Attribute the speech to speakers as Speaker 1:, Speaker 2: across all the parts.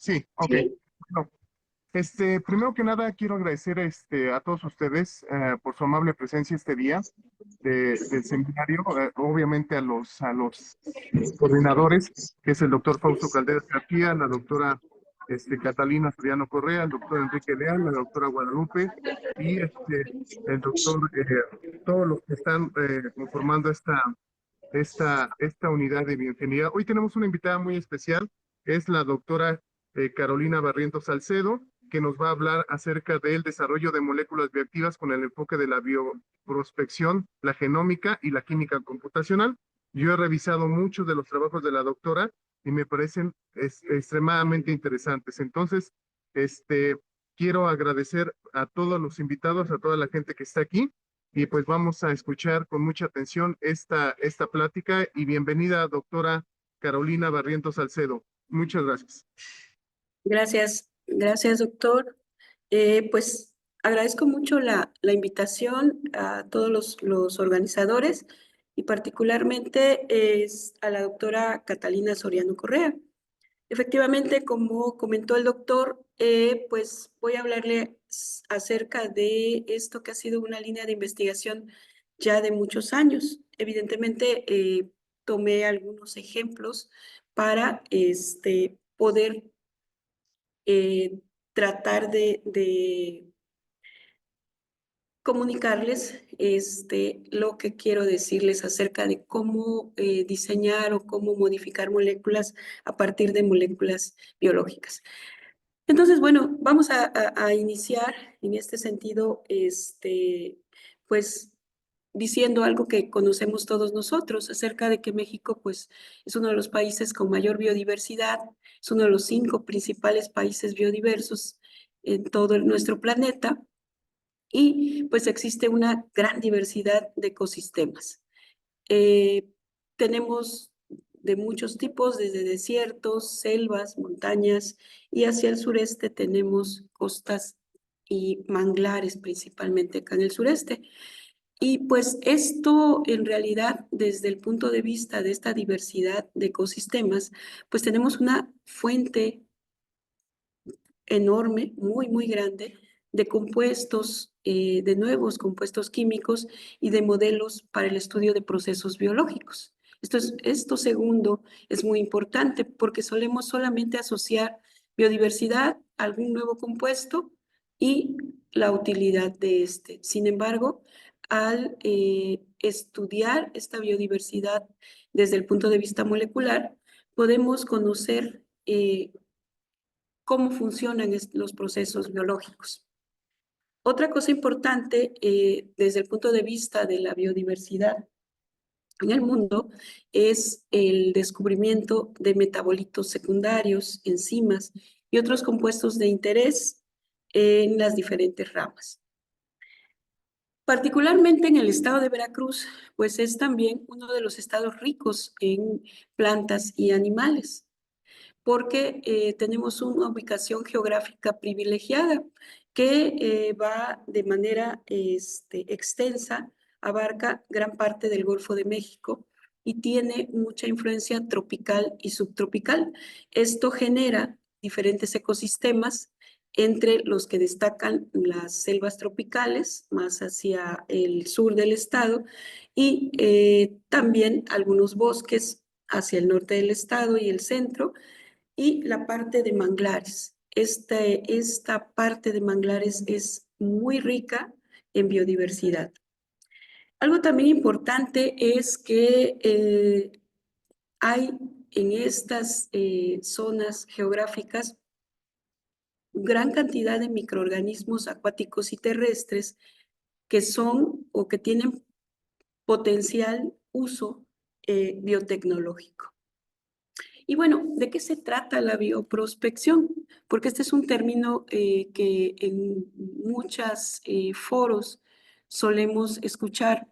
Speaker 1: Sí, ok.
Speaker 2: Sí,
Speaker 1: Bueno, primero que nada quiero agradecer a todos ustedes por su amable presencia este día del seminario, obviamente a los coordinadores, que es el doctor Fausto Calderas García, la doctora Catalina Soriano Correa, el doctor Enrique Leal, la doctora Guadalupe y el doctor, todos los que están conformando esta unidad de bioingeniería. Hoy tenemos una invitada muy especial, es la doctora Carolina Barrientos Salcedo, que nos va a hablar acerca del desarrollo de moléculas bioactivas con el enfoque de la bioprospección, la genómica y la química computacional. Yo he revisado muchos de los trabajos de la doctora y me parecen extremadamente interesantes. Entonces, quiero agradecer a todos los invitados, a toda la gente que está aquí y pues vamos a escuchar con mucha atención esta plática y bienvenida, doctora Carolina Barrientos Salcedo. Muchas gracias.
Speaker 2: gracias, doctor. Pues agradezco mucho la invitación a todos los organizadores y particularmente a la doctora Catalina Soriano Correa. Efectivamente, como comentó el doctor, pues voy a hablarle acerca de esto que ha sido una línea de investigación ya de muchos años. Evidentemente, tomé algunos ejemplos para poder tratar de comunicarles lo que quiero decirles acerca de cómo diseñar o cómo modificar moléculas a partir de moléculas biológicas. Entonces, bueno, vamos a iniciar en este sentido, pues diciendo algo que conocemos todos nosotros acerca de que México, pues, es uno de los países con mayor biodiversidad, es uno de los 5 principales países biodiversos en todo nuestro planeta y pues existe una gran diversidad de ecosistemas. Eh, Tenemos de muchos tipos, desde desiertos, selvas, montañas, y hacia el sureste tenemos costas y manglares, principalmente acá en el sureste. Y pues esto en realidad, desde el punto de vista de esta diversidad de ecosistemas, pues tenemos una fuente enorme, muy, muy grande, de compuestos, de nuevos compuestos químicos y de modelos para el estudio de procesos biológicos. Esto segundo es muy importante porque solemos solamente asociar biodiversidad a algún nuevo compuesto y la utilidad de este. Sin embargo, al estudiar esta biodiversidad desde el punto de vista molecular, podemos conocer cómo funcionan los procesos biológicos. Otra cosa importante desde el punto de vista de la biodiversidad en el mundo es el descubrimiento de metabolitos secundarios, enzimas y otros compuestos de interés en las diferentes ramas. Particularmente en el estado de Veracruz, pues es también uno de los estados ricos en plantas y animales, porque tenemos una ubicación geográfica privilegiada que va de manera extensa, abarca gran parte del Golfo de México y tiene mucha influencia tropical y subtropical. Esto genera diferentes ecosistemas, entre los que destacan las selvas tropicales, más hacia el sur del estado, y también algunos bosques hacia el norte del estado y el centro, y la parte de manglares. Esta parte de manglares es muy rica en biodiversidad. Algo también importante es que hay en estas zonas geográficas gran cantidad de microorganismos acuáticos y terrestres que son o que tienen potencial uso biotecnológico. Y bueno, ¿de qué se trata la bioprospección? Porque este es un término que en muchos foros solemos escuchar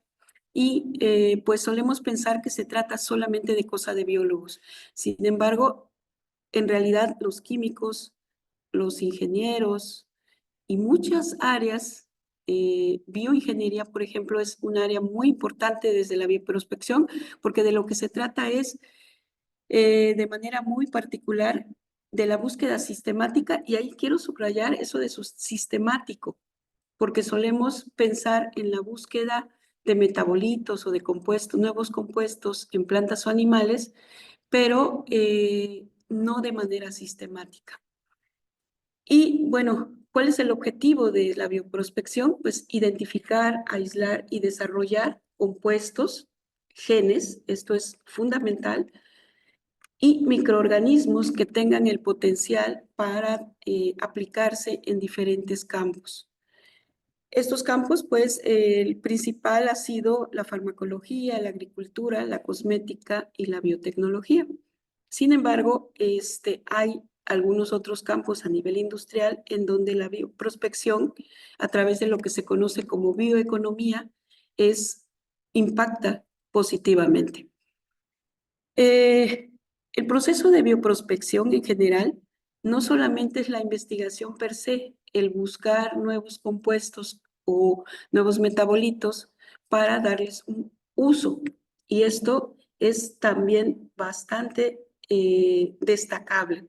Speaker 2: y pues solemos pensar que se trata solamente de cosa de biólogos. Sin embargo, en realidad los químicos, los ingenieros y muchas áreas, bioingeniería, por ejemplo, es un área muy importante desde la bioprospección, porque de lo que se trata es de manera muy particular de la búsqueda sistemática, y ahí quiero subrayar eso de su sistemático, porque solemos pensar en la búsqueda de metabolitos o de compuestos, nuevos compuestos en plantas o animales, pero no de manera sistemática. Y bueno, ¿cuál es el objetivo de la bioprospección? Pues identificar, aislar y desarrollar compuestos, genes, esto es fundamental, y microorganismos que tengan el potencial para aplicarse en diferentes campos. Estos campos, pues, el principal ha sido la farmacología, la agricultura, la cosmética y la biotecnología. Sin embargo, hay algunos otros campos a nivel industrial en donde la bioprospección, a través de lo que se conoce como bioeconomía, impacta positivamente. El proceso de bioprospección en general no solamente es la investigación per se, el buscar nuevos compuestos o nuevos metabolitos para darles un uso. Y esto es también bastante destacable.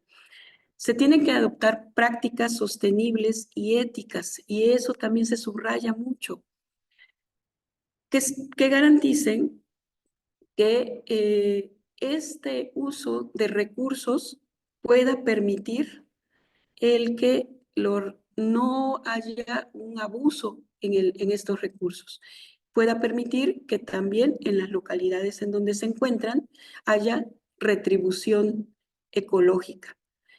Speaker 2: Se tienen que adoptar prácticas sostenibles y éticas, y eso también se subraya mucho, que garanticen que este uso de recursos pueda permitir el que no haya un abuso en estos recursos, pueda permitir que también en las localidades en donde se encuentran haya retribución ecológica.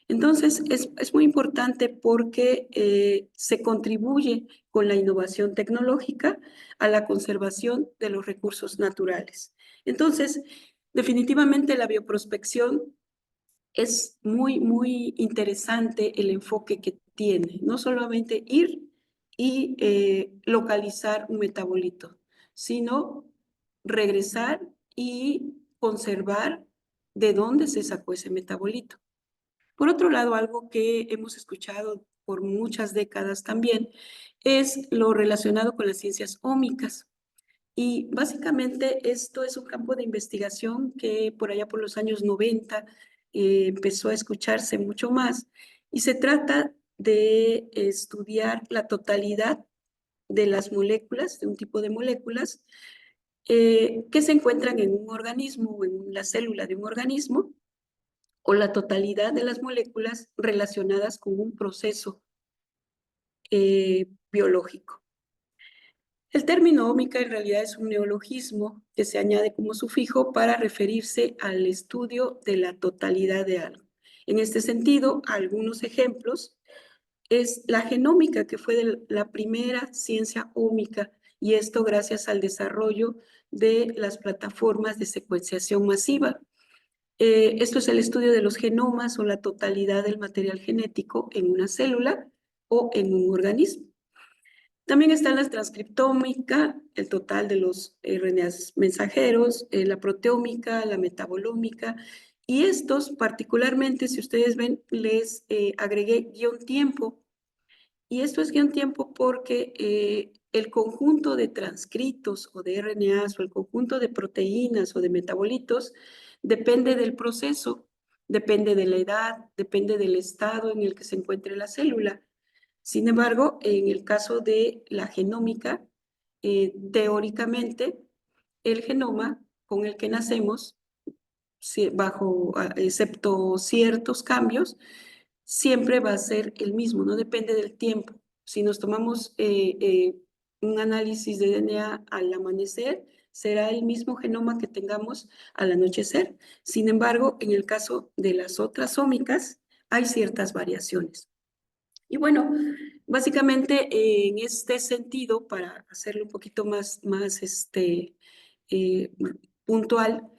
Speaker 2: Entonces, es muy importante porque se contribuye con la innovación tecnológica a la conservación de los recursos naturales. Entonces, definitivamente la bioprospección es muy, muy interesante el enfoque que tiene. No solamente ir y localizar un metabolito, sino regresar y conservar de dónde se sacó ese metabolito. Por otro lado, algo que hemos escuchado por muchas décadas también es lo relacionado con las ciencias ómicas. Y básicamente esto es un campo de investigación que por allá por los años 90 empezó a escucharse mucho más, y se trata de estudiar la totalidad de las moléculas, de un tipo de moléculas que se encuentran en un organismo o en la célula de un organismo, o la totalidad de las moléculas relacionadas con un proceso biológico. El término ómica en realidad es un neologismo que se añade como sufijo para referirse al estudio de la totalidad de algo. En este sentido, algunos ejemplos es la genómica, que fue la primera ciencia ómica, y esto gracias al desarrollo de las plataformas de secuenciación masiva. Esto es el estudio de los genomas o la totalidad del material genético en una célula o en un organismo. También está la transcriptómica, el total de los RNAs mensajeros, la proteómica, la metabolómica, y estos particularmente, si ustedes ven, les agregué guión tiempo, y esto es guión tiempo porque el conjunto de transcritos o de RNAs o el conjunto de proteínas o de metabolitos depende del proceso, depende de la edad, depende del estado en el que se encuentre la célula. Sin embargo, en el caso de la genómica, teóricamente, el genoma con el que nacemos, excepto ciertos cambios, siempre va a ser el mismo, no depende del tiempo. Si nos tomamos un análisis de DNA al amanecer, será el mismo genoma que tengamos al anochecer. Sin embargo, en el caso de las otras ómicas, hay ciertas variaciones. Y bueno, básicamente en este sentido, para hacerlo un poquito más eh, puntual,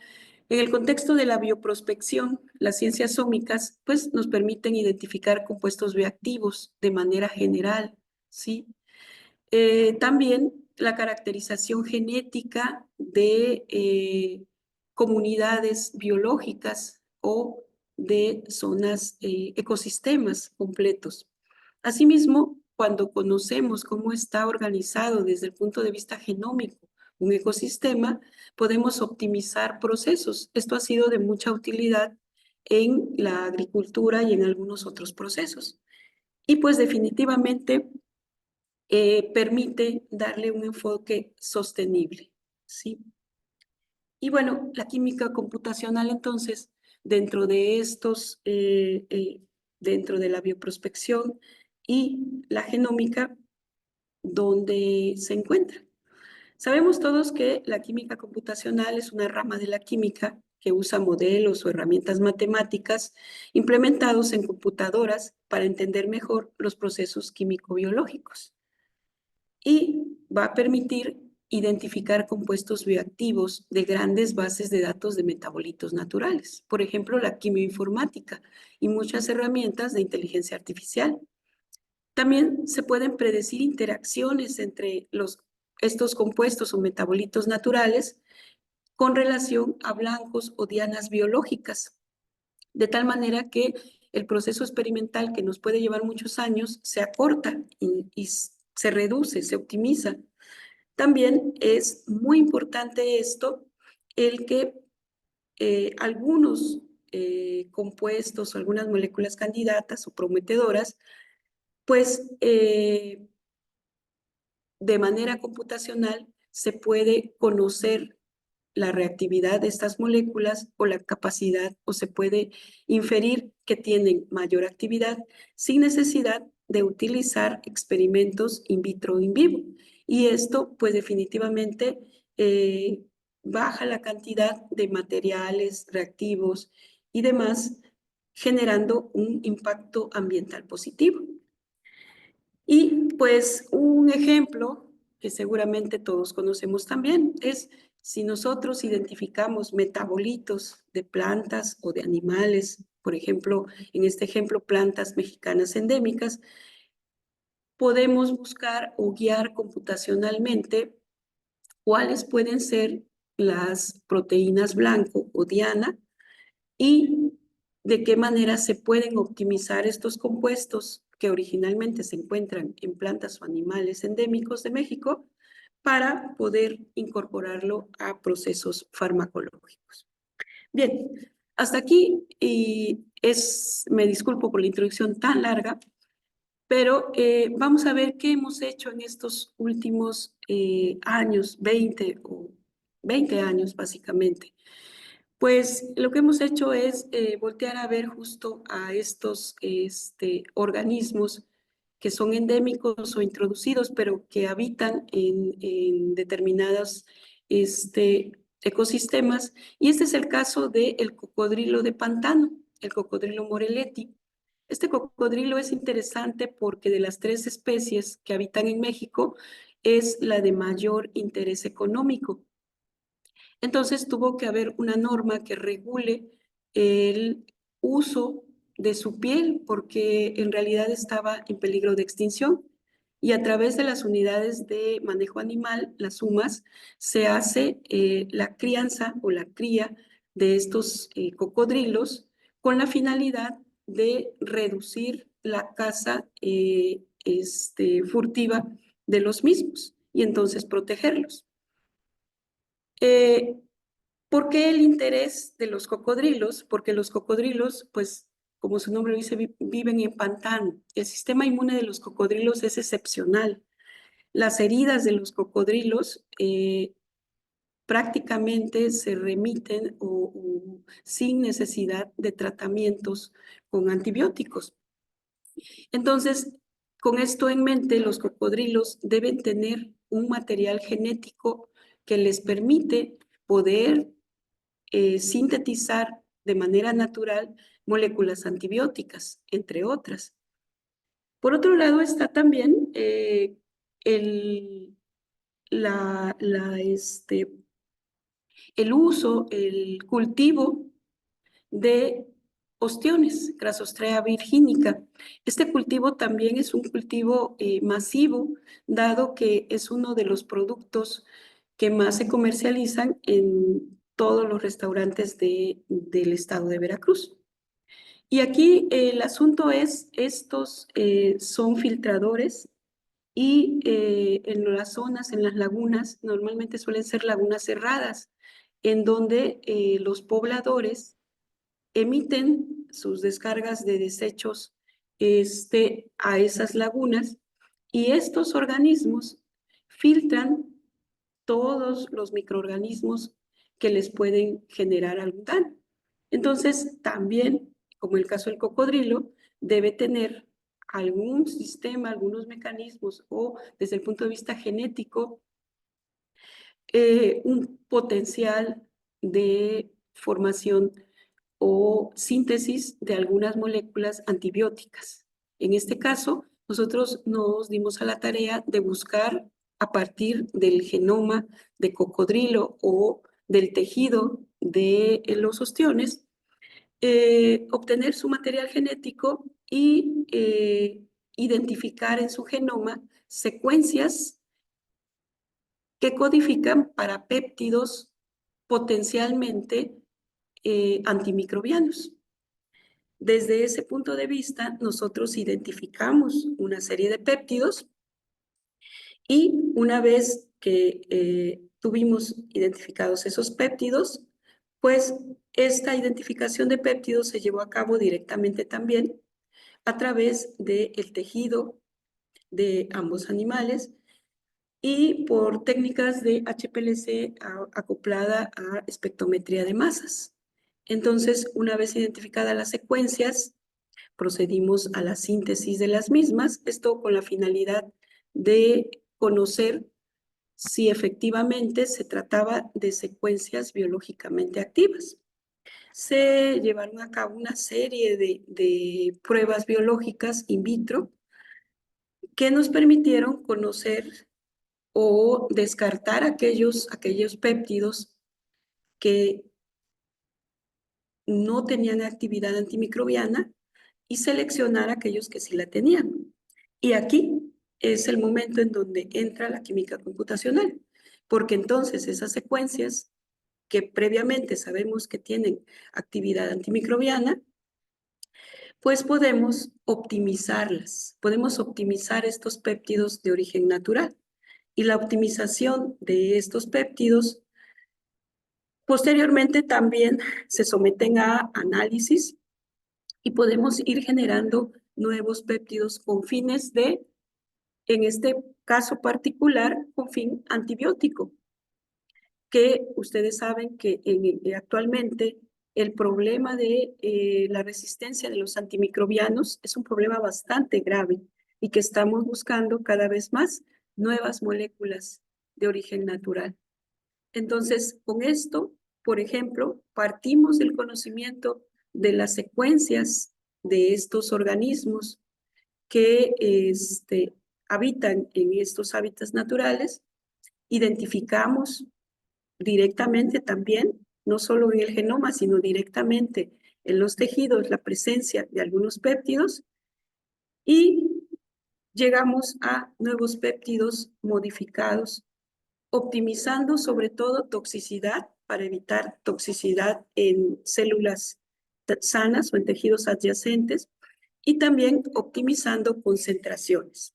Speaker 2: en el contexto de la bioprospección, las ciencias ómicas pues, nos permiten identificar compuestos bioactivos de manera general, ¿sí? También la caracterización genética de comunidades biológicas o de zonas, ecosistemas completos. Asimismo, cuando conocemos cómo está organizado desde el punto de vista genómico un ecosistema, podemos optimizar procesos. Esto ha sido de mucha utilidad en la agricultura y en algunos otros procesos. Y pues definitivamente permite darle un enfoque sostenible, ¿sí? Y bueno, la química computacional entonces, dentro de estos, dentro de la bioprospección y la genómica, ¿dónde se encuentra? Sabemos todos que la química computacional es una rama de la química que usa modelos o herramientas matemáticas implementados en computadoras para entender mejor los procesos químico-biológicos y va a permitir identificar compuestos bioactivos de grandes bases de datos de metabolitos naturales, por ejemplo, la quimioinformática y muchas herramientas de inteligencia artificial. También se pueden predecir interacciones entre estos compuestos o metabolitos naturales con relación a blancos o dianas biológicas, de tal manera que el proceso experimental que nos puede llevar muchos años se acorta y se reduce, se optimiza. También es muy importante esto, el que algunos compuestos o algunas moléculas candidatas o prometedoras, pues de manera computacional se puede conocer la reactividad de estas moléculas o la capacidad o se puede inferir que tienen mayor actividad sin necesidad de utilizar experimentos in vitro o in vivo. Y esto pues definitivamente baja la cantidad de materiales reactivos y demás, generando un impacto ambiental positivo. Y pues un ejemplo que seguramente todos conocemos también es si nosotros identificamos metabolitos de plantas o de animales, por ejemplo, en este ejemplo, plantas mexicanas endémicas, podemos buscar o guiar computacionalmente cuáles pueden ser las proteínas blanco o diana y de qué manera se pueden optimizar estos compuestos que originalmente se encuentran en plantas o animales endémicos de México para poder incorporarlo a procesos farmacológicos. Bien, hasta aquí y me disculpo por la introducción tan larga, pero vamos a ver qué hemos hecho en estos últimos años, 20 años básicamente. Pues lo que hemos hecho es voltear a ver justo a estos organismos que son endémicos o introducidos, pero que habitan en determinados ecosistemas. Y este es el caso del cocodrilo de pantano, el cocodrilo Morelletti. Este cocodrilo es interesante porque de las 3 especies que habitan en México es la de mayor interés económico. Entonces tuvo que haber una norma que regule el uso de su piel porque en realidad estaba en peligro de extinción. Y a través de las unidades de manejo animal, las UMAS, se hace la crianza o la cría de estos cocodrilos con la finalidad de reducir la caza furtiva de los mismos y entonces protegerlos. Eh, ¿Por qué el interés de los cocodrilos? Porque los cocodrilos, pues, como su nombre lo dice, viven en pantano. El sistema inmune de los cocodrilos es excepcional. Las heridas de los cocodrilos prácticamente se remiten sin necesidad de tratamientos con antibióticos. Entonces, con esto en mente, los cocodrilos deben tener un material genético que les permite poder sintetizar de manera natural moléculas antibióticas, entre otras. Por otro lado está también el, el uso, el cultivo de ostiones, Grassostrea virginica. Este cultivo también es un cultivo masivo, dado que es uno de los productos que más se comercializan en todos los restaurantes del estado de Veracruz. Y aquí el asunto es, estos son filtradores y en las zonas, en las lagunas, normalmente suelen ser lagunas cerradas, en donde los pobladores emiten sus descargas de desechos a esas lagunas, y estos organismos filtran todos los microorganismos que les pueden generar algún daño. Entonces, también, como el caso del cocodrilo, debe tener algún sistema, algunos mecanismos, o desde el punto de vista genético, un potencial de formación o síntesis de algunas moléculas antibióticas. En este caso, nosotros nos dimos a la tarea de buscar a partir del genoma de cocodrilo o del tejido de los ostiones, obtener su material genético y identificar en su genoma secuencias que codifican para péptidos potencialmente antimicrobianos. Desde ese punto de vista, nosotros identificamos una serie de péptidos, y una vez que tuvimos identificados esos péptidos, pues esta identificación de péptidos se llevó a cabo directamente también a través del tejido de ambos animales y por técnicas de HPLC acoplada a espectrometría de masas. Entonces, una vez identificadas las secuencias, procedimos a la síntesis de las mismas, esto con la finalidad de conocer si efectivamente se trataba de secuencias biológicamente activas. Se llevaron a cabo una serie de pruebas biológicas in vitro que nos permitieron conocer o descartar aquellos péptidos que no tenían actividad antimicrobiana y seleccionar aquellos que sí la tenían. Y aquí es el momento en donde entra la química computacional, porque entonces esas secuencias que previamente sabemos que tienen actividad antimicrobiana, pues podemos optimizarlas, podemos optimizar estos péptidos de origen natural. Y la optimización de estos péptidos posteriormente también se someten a análisis y podemos ir generando nuevos péptidos con fines de, en este caso particular, con fin antibiótico, que ustedes saben que actualmente el problema de la resistencia de los antimicrobianos es un problema bastante grave y que estamos buscando cada vez más nuevas moléculas de origen natural. Entonces, con esto, por ejemplo, partimos del conocimiento de las secuencias de estos organismos que habitan en estos hábitats naturales, identificamos directamente también, no solo en el genoma, sino directamente en los tejidos, la presencia de algunos péptidos, y llegamos a nuevos péptidos modificados, optimizando sobre todo toxicidad para evitar toxicidad en células sanas o en tejidos adyacentes, y también optimizando concentraciones.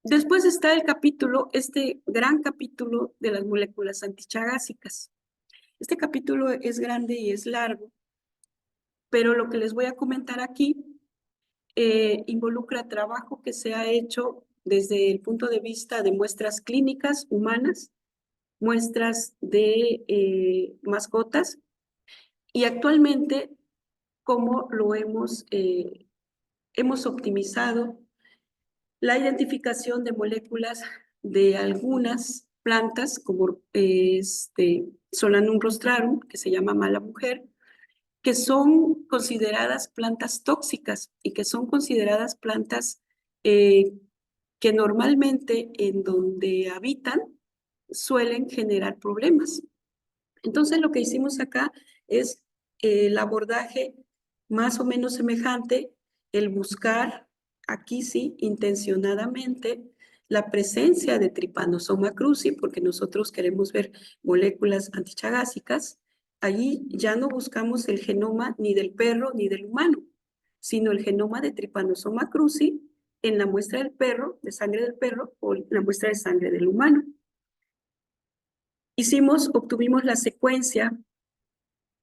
Speaker 2: Después está el capítulo, este gran capítulo de las moléculas antichagásicas. Este capítulo es grande y es largo, pero lo que les voy a comentar aquí involucra trabajo que se ha hecho desde el punto de vista de muestras clínicas humanas, muestras de mascotas, y actualmente cómo lo hemos optimizado la identificación de moléculas de algunas plantas, como Solanum rostrarum, que se llama mala mujer, que son consideradas plantas tóxicas y que son consideradas plantas que normalmente en donde habitan suelen generar problemas. Entonces lo que hicimos acá es el abordaje más o menos semejante, el buscar aquí sí intencionadamente la presencia de Trypanosoma cruzi, porque nosotros queremos ver moléculas antichagásicas. Allí ya no buscamos el genoma ni del perro ni del humano, sino el genoma de Trypanosoma cruzi en la muestra del perro, de sangre del perro, o la muestra de sangre del humano. Obtuvimos la secuencia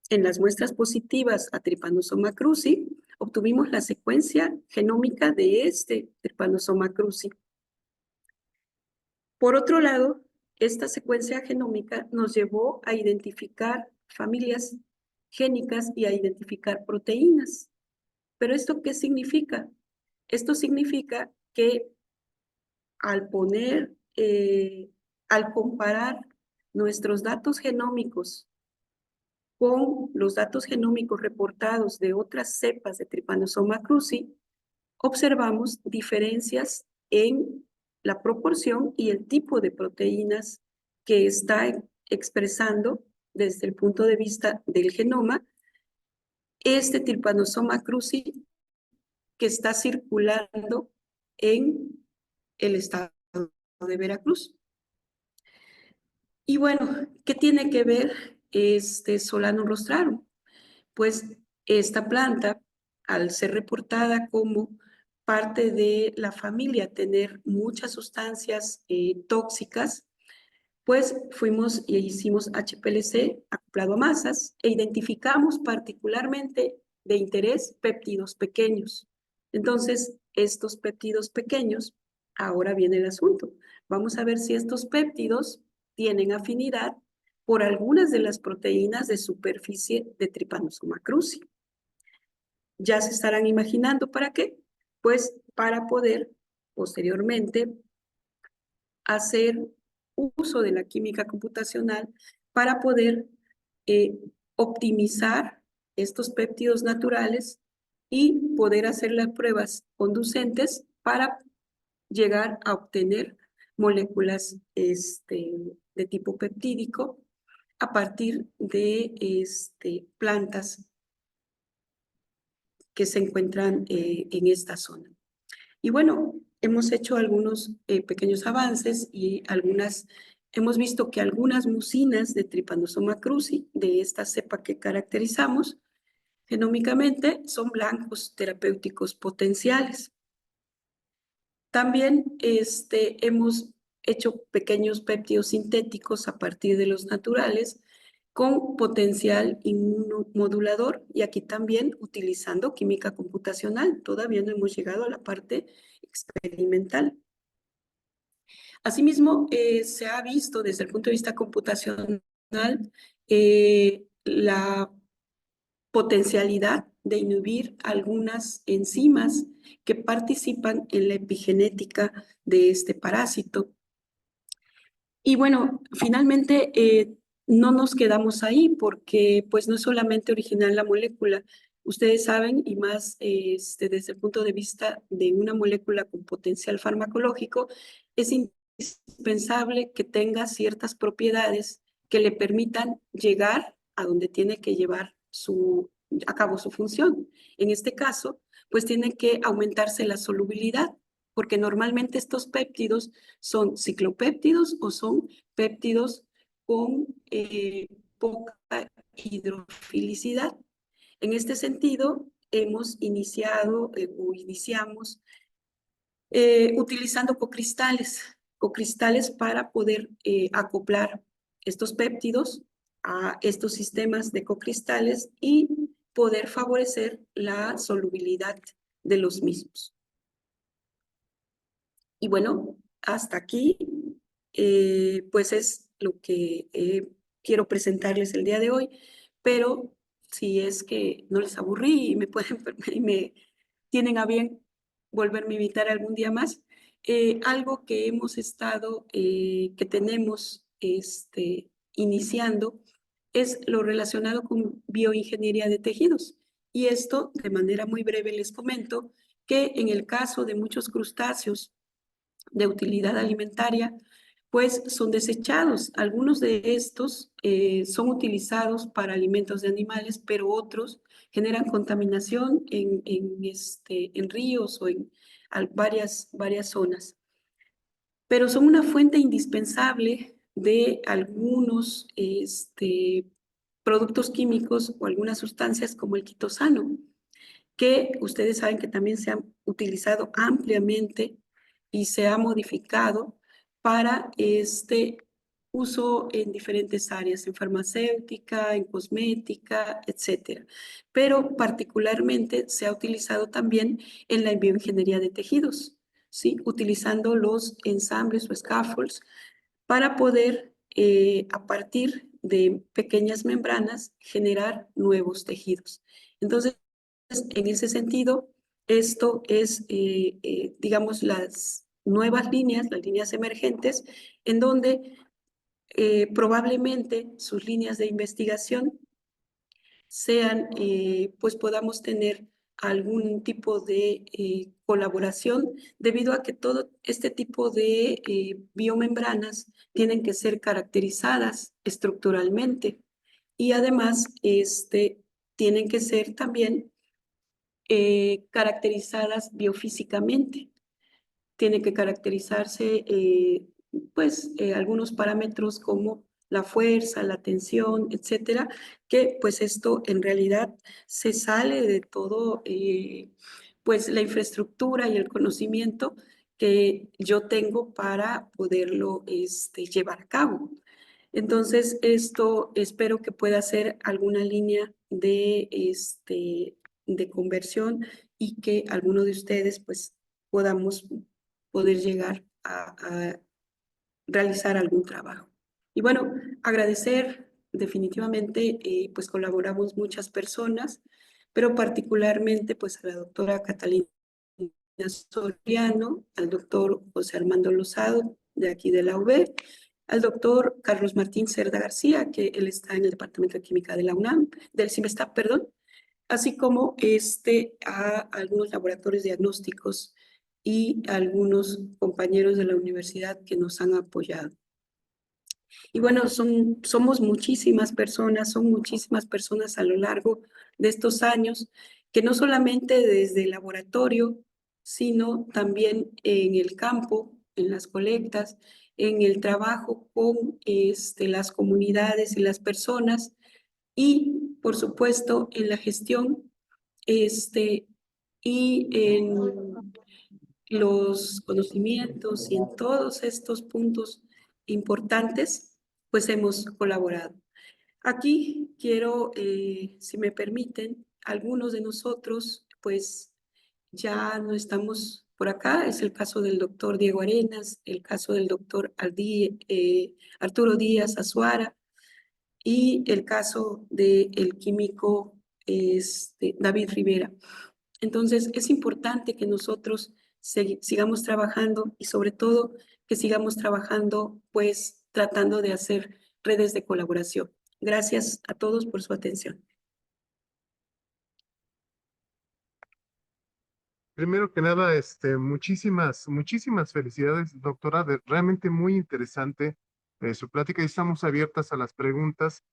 Speaker 2: en las muestras positivas a Trypanosoma cruzi, obtuvimos la secuencia genómica de este Trypanosoma cruzi. Por otro lado, esta secuencia genómica nos llevó a identificar familias génicas y a identificar proteínas. ¿Pero esto qué significa? Esto significa que al al comparar nuestros datos genómicos con los datos genómicos reportados de otras cepas de Trypanosoma cruzi, observamos diferencias en la proporción y el tipo de proteínas que está expresando desde el punto de vista del genoma este Trypanosoma cruzi que está circulando en el estado de Veracruz. Y bueno, ¿qué tiene que ver este Solanum rostrarum? Pues esta planta, al ser reportada como parte de la familia, tener muchas sustancias tóxicas, pues fuimos y hicimos HPLC acoplado a masas e identificamos particularmente de interés péptidos pequeños. Entonces, estos péptidos pequeños, ahora viene el asunto. Vamos a ver si estos péptidos tienen afinidad por algunas de las proteínas de superficie de Trypanosoma cruzi. Ya se estarán imaginando para qué. Pues para poder posteriormente hacer uso de la química computacional para poder optimizar estos péptidos naturales y poder hacer las pruebas conducentes para llegar a obtener moléculas de tipo peptídico a partir de plantas que se encuentran en esta zona. Y bueno, hemos hecho algunos pequeños avances y hemos visto que algunas mucinas de Trypanosoma cruzi, de esta cepa que caracterizamos genómicamente, son blancos terapéuticos potenciales. También hemos hecho pequeños péptidos sintéticos a partir de los naturales con potencial inmunomodulador y aquí también utilizando química computacional. Todavía no hemos llegado a la parte experimental. Asimismo, se ha visto desde el punto de vista computacional la potencialidad de inhibir algunas enzimas que participan en la epigenética de este parásito. Y bueno, finalmente no nos quedamos ahí porque pues no es solamente original la molécula. Ustedes saben, y más desde el punto de vista de una molécula con potencial farmacológico, es indispensable que tenga ciertas propiedades que le permitan llegar a donde tiene que llevar a cabo su función. En este caso, pues tiene que aumentarse la solubilidad, porque normalmente estos péptidos son ciclopéptidos o son péptidos con poca hidrofilicidad. En este sentido, hemos iniciado o iniciamos utilizando cocristales para poder acoplar estos péptidos a estos sistemas de cocristales y poder favorecer la solubilidad de los mismos. Y bueno, hasta aquí, pues es lo que quiero presentarles el día de hoy, pero si es que no les aburrí y me tienen a bien volverme a invitar algún día más, algo que hemos estado, que tenemos iniciando es lo relacionado con bioingeniería de tejidos. Y esto, de manera muy breve, les comento que en el caso de muchos crustáceos de utilidad alimentaria, pues son desechados. Algunos de estos son utilizados para alimentos de animales, pero otros generan contaminación en ríos o en varias zonas. Pero son una fuente indispensable de algunos productos químicos o algunas sustancias como el quitosano, que ustedes saben que también se han utilizado ampliamente y se ha modificado para uso en diferentes áreas, en farmacéutica, en cosmética, etcétera. Pero particularmente se ha utilizado también en la bioingeniería de tejidos, ¿sí? Utilizando los ensambles o scaffolds para poder, a partir de pequeñas membranas, generar nuevos tejidos. Entonces, en ese sentido, esto es, digamos, las nuevas líneas, las líneas emergentes, en donde probablemente sus líneas de investigación sean, pues podamos tener algún tipo de colaboración debido a que todo este tipo de biomembranas tienen que ser caracterizadas estructuralmente y además tienen que ser también caracterizadas biofísicamente. Tiene que caracterizarse pues algunos parámetros como la fuerza, la tensión, etcétera, que pues esto en realidad se sale de todo pues la infraestructura y el conocimiento que yo tengo para poderlo llevar a cabo. Entonces, esto espero que pueda ser alguna línea de conversión y que alguno de ustedes pues podamos poder llegar a realizar algún trabajo. Y bueno, agradecer definitivamente, pues colaboramos muchas personas, pero particularmente pues a la doctora Catalina Soriano, al doctor José Armando Lozado, de aquí de la UB, al doctor Carlos Martín Cerda García, que él está en el Departamento de Química de la UNAM, del CIMESTAP, perdón, así como a algunos laboratorios diagnósticos y algunos compañeros de la universidad que nos han apoyado. Y bueno, somos muchísimas personas, son muchísimas personas a lo largo de estos años, que no solamente desde el laboratorio, sino también en el campo, en las colectas, en el trabajo con las comunidades y las personas, y por supuesto en la gestión y en los conocimientos y en todos estos puntos importantes, pues hemos colaborado. Aquí quiero, si me permiten, algunos de nosotros, pues ya no estamos por acá. Es el caso del doctor Diego Arenas, el caso del doctor Arturo Díaz Azuara y el caso del químico David Rivera. Entonces, es importante que nosotros sigamos trabajando y sobre todo que sigamos trabajando, pues tratando de hacer redes de colaboración. Gracias a todos por su atención.
Speaker 1: Primero que nada, muchísimas felicidades, doctora. Realmente muy interesante su plática y estamos abiertas a las preguntas,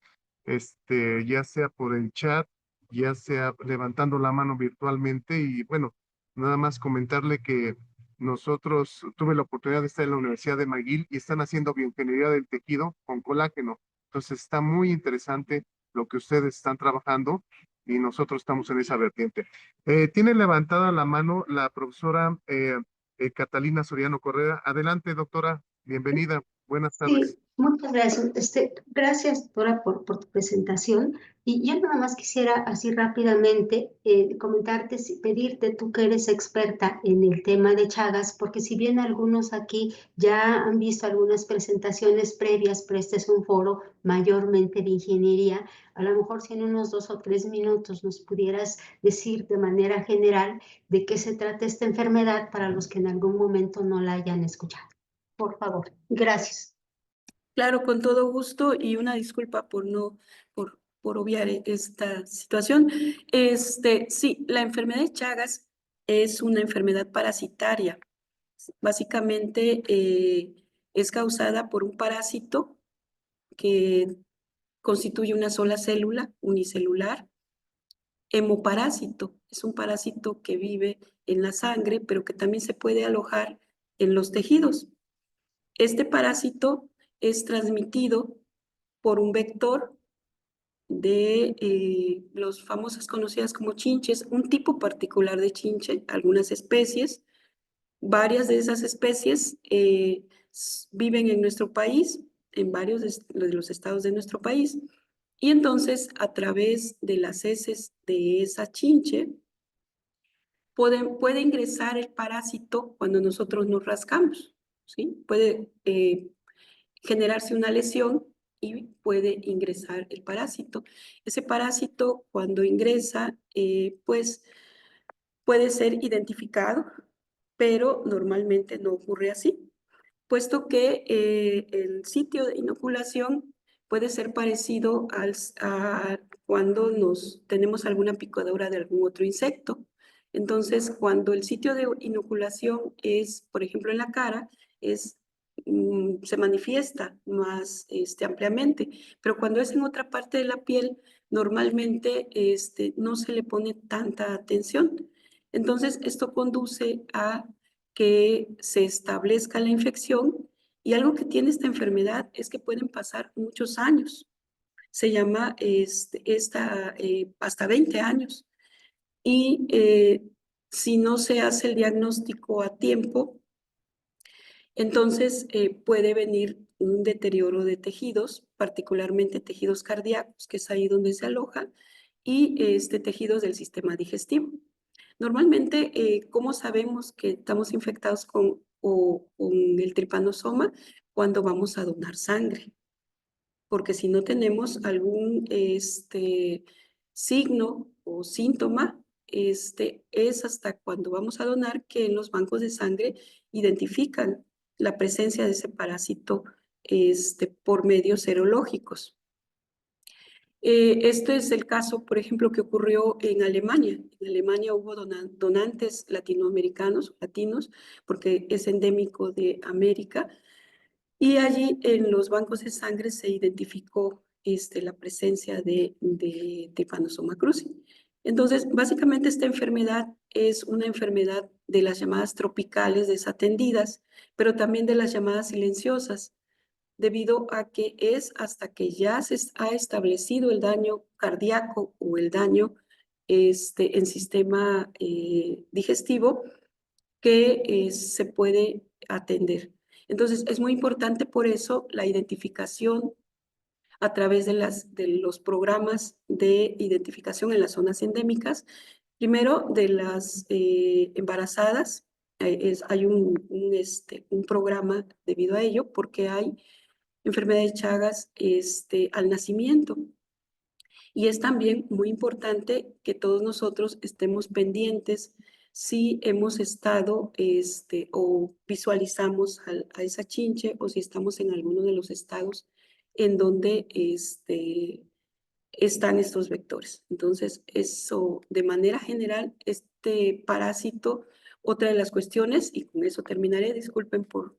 Speaker 1: ya sea por el chat, ya sea levantando la mano virtualmente. Y bueno, nada más comentarle que nosotros tuve la oportunidad de estar en la Universidad de McGill y están haciendo bioingeniería del tejido con colágeno. Entonces está muy interesante lo que ustedes están trabajando y nosotros estamos en esa vertiente. Tiene levantada la mano la profesora Catalina Soriano Correa. Adelante, doctora. Bienvenida. Buenas tardes.
Speaker 3: Sí, muchas gracias. Gracias, doctora, por tu presentación. Y yo nada más quisiera así rápidamente comentarte, pedirte, tú que eres experta en el tema de Chagas, porque si bien algunos aquí ya han visto algunas presentaciones previas, pero este es un foro mayormente de ingeniería, a lo mejor si en unos 2 o 3 minutos nos pudieras decir de manera general de qué se trata esta enfermedad para los que en algún momento no la hayan escuchado. Por favor, gracias.
Speaker 2: Claro, con todo gusto y una disculpa por no, por obviar esta situación. Sí, la enfermedad de Chagas es una enfermedad parasitaria. Básicamente es causada por un parásito que constituye una sola célula unicelular. Hemoparásito es un parásito que vive en la sangre, pero que también se puede alojar en los tejidos. Este parásito es transmitido por un vector de los famosas conocidas como chinches, un tipo particular de chinche, algunas especies. Varias de esas especies viven en nuestro país en varios de los estados de nuestro país. Y entonces, a través de las heces de esa chinche, puede ingresar el parásito cuando nosotros nos rascamos, ¿sí? Puede generarse una lesión y puede ingresar el parásito. Ese parásito, cuando ingresa, pues puede ser identificado, pero normalmente no ocurre así, puesto que el sitio de inoculación puede ser parecido a cuando tenemos alguna picadura de algún otro insecto. Entonces, cuando el sitio de inoculación es, por ejemplo, en la cara, se manifiesta más ampliamente, pero cuando es en otra parte de la piel, normalmente no se le pone tanta atención. Entonces, esto conduce a que se establezca la infección, y algo que tiene esta enfermedad es que pueden pasar muchos años. Se llama hasta 20 años. Y si no se hace el diagnóstico a tiempo, entonces puede venir un deterioro de tejidos, particularmente tejidos cardíacos, que es ahí donde se aloja, y tejidos del sistema digestivo. Normalmente, ¿cómo sabemos que estamos infectados con el tripanosoma? Cuando vamos a donar sangre. Porque si no tenemos algún signo o síntoma, es hasta cuando vamos a donar que en los bancos de sangre identifican la presencia de ese parásito por medios serológicos. Este es el caso, por ejemplo, que ocurrió en Alemania. En Alemania hubo donantes latinoamericanos, latinos, porque es endémico de América, y allí en los bancos de sangre se identificó la presencia de Trypanosoma cruzi. Entonces, básicamente esta enfermedad es una enfermedad de las llamadas tropicales desatendidas, pero también de las llamadas silenciosas, debido a que es hasta que ya se ha establecido el daño cardíaco o el daño en sistema digestivo que se puede atender. Entonces, es muy importante por eso la identificación a través de los programas de identificación en las zonas endémicas. Primero, de las embarazadas, hay un programa debido a ello, porque hay enfermedad de Chagas al nacimiento. Y es también muy importante que todos nosotros estemos pendientes si hemos estado o visualizamos a esa chinche, o si estamos en alguno de los estados en donde están estos vectores. Entonces, eso de manera general, este parásito, otra de las cuestiones, y con eso terminaré, disculpen por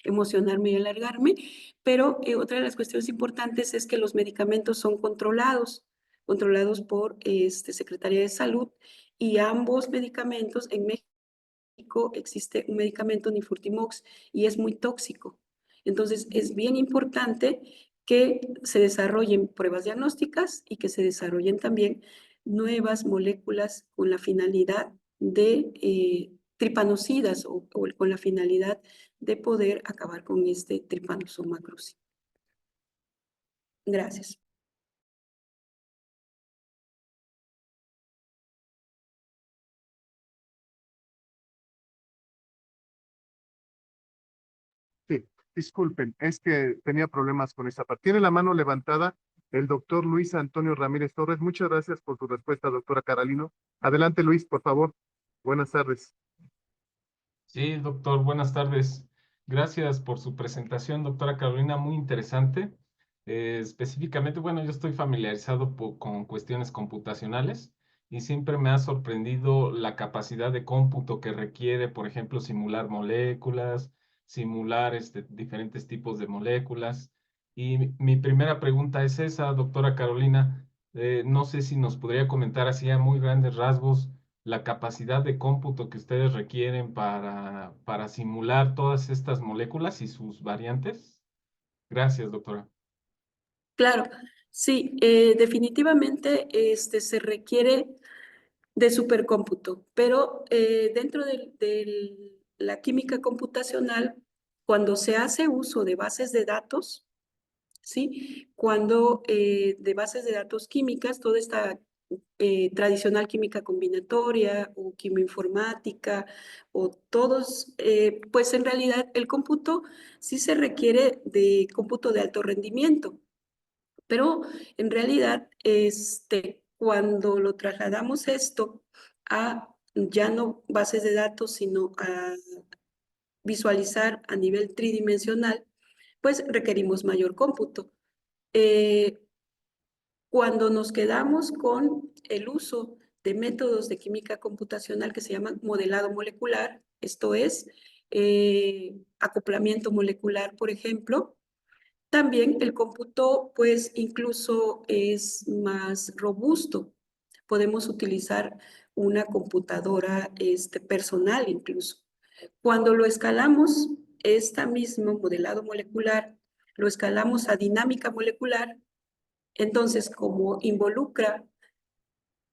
Speaker 2: emocionarme y alargarme, pero otra de las cuestiones importantes es que los medicamentos son controlados por Secretaría de Salud, y ambos medicamentos, en México existe un medicamento Nifurtimox y es muy tóxico. Entonces, es bien importante que se desarrollen pruebas diagnósticas y que se desarrollen también nuevas moléculas con la finalidad de tripanocidas, o con la finalidad de poder acabar con este Trypanosoma cruzi. Gracias.
Speaker 1: Sí, disculpen, es que tenía problemas con esta parte. Tiene la mano levantada el doctor Luis Antonio Ramírez Torres. Muchas gracias por tu respuesta, doctora Carolina. Adelante, Luis, por favor. Buenas tardes.
Speaker 4: Sí, doctor, buenas tardes. Gracias por su presentación, doctora Carolina, muy interesante. Específicamente, bueno, yo estoy familiarizado con cuestiones computacionales y siempre me ha sorprendido la capacidad de cómputo que requiere, por ejemplo, simular moléculas, simular diferentes tipos de moléculas. Y mi primera pregunta es esa, doctora Carolina. No sé si nos podría comentar así a muy grandes rasgos la capacidad de cómputo que ustedes requieren para simular todas estas moléculas y sus variantes. Gracias, doctora.
Speaker 2: Claro, sí, definitivamente se requiere de supercómputo, pero dentro de la química computacional cuando se hace uso de bases de datos, ¿sí? Cuando de bases de datos químicas, toda esta tradicional química combinatoria o quimioinformática o todos, pues en realidad el cómputo sí se requiere de cómputo de alto rendimiento, pero en realidad cuando lo trasladamos esto a ya no bases de datos, sino a visualizar a nivel tridimensional, pues requerimos mayor cómputo. Cuando nos quedamos con el uso de métodos de química computacional que se llaman modelado molecular, esto es acoplamiento molecular, por ejemplo, también el cómputo pues incluso es más robusto. Podemos utilizar una computadora personal incluso. Cuando lo escalamos, este mismo modelado molecular, lo escalamos a dinámica molecular, entonces como involucra